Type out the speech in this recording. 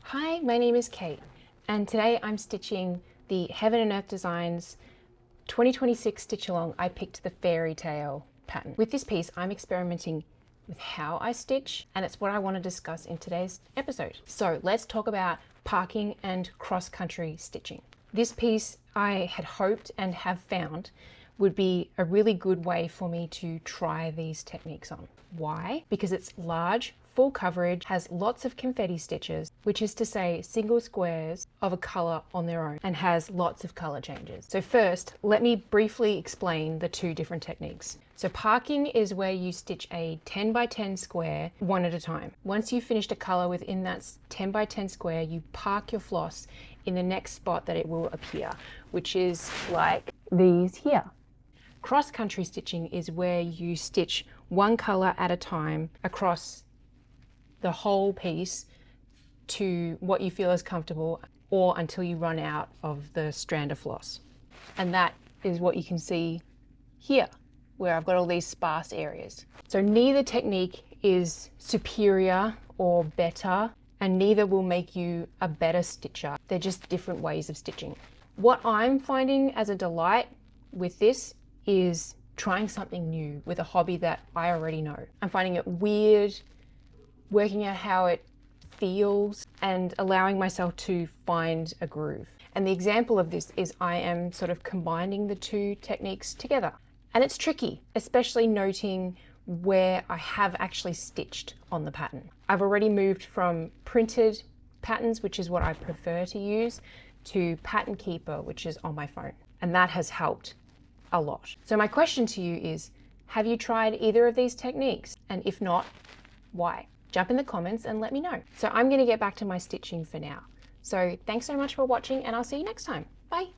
Hi, my name is Kate, and today I'm stitching the Heaven and Earth Designs 2026 Stitch Along. I picked the fairy tale pattern. With this piece, I'm experimenting with how I stitch, and it's what I want to discuss in today's episode. So let's talk about parking and cross-country stitching. This piece I had hoped and have found would be a really good way for me to try these techniques on. Why? Because it's large, full coverage, has lots of confetti stitches, which is to say single squares of a color on their own, and has lots of color changes. So first, let me briefly explain the two different techniques. So parking is where you stitch a 10 by 10 square one at a time. Once you've finished a color within that 10 by 10 square, you park your floss in the next spot that it will appear, which is like these here. Cross-country stitching is where you stitch one color at a time across the whole piece to what you feel is comfortable, or until you run out of the strand of floss. And that is what you can see here, where I've got all these sparse areas. So neither technique is superior or better, and neither will make you a better stitcher. They're just different ways of stitching. What I'm finding as a delight with this is trying something new with a hobby that I already know. I'm finding it weird, working out how it feels, and allowing myself to find a groove. And the example of this is I am sort of combining the two techniques together. And it's tricky, especially noting where I have actually stitched on the pattern. I've already moved from printed patterns, which is what I prefer to use, to Pattern Keeper, which is on my phone. And that has helped a lot. So my question to you is, have you tried either of these techniques? And if not, why? Jump in the comments and let me know. So I'm going to get back to my stitching for now. So thanks so much for watching, and I'll see you next time. Bye.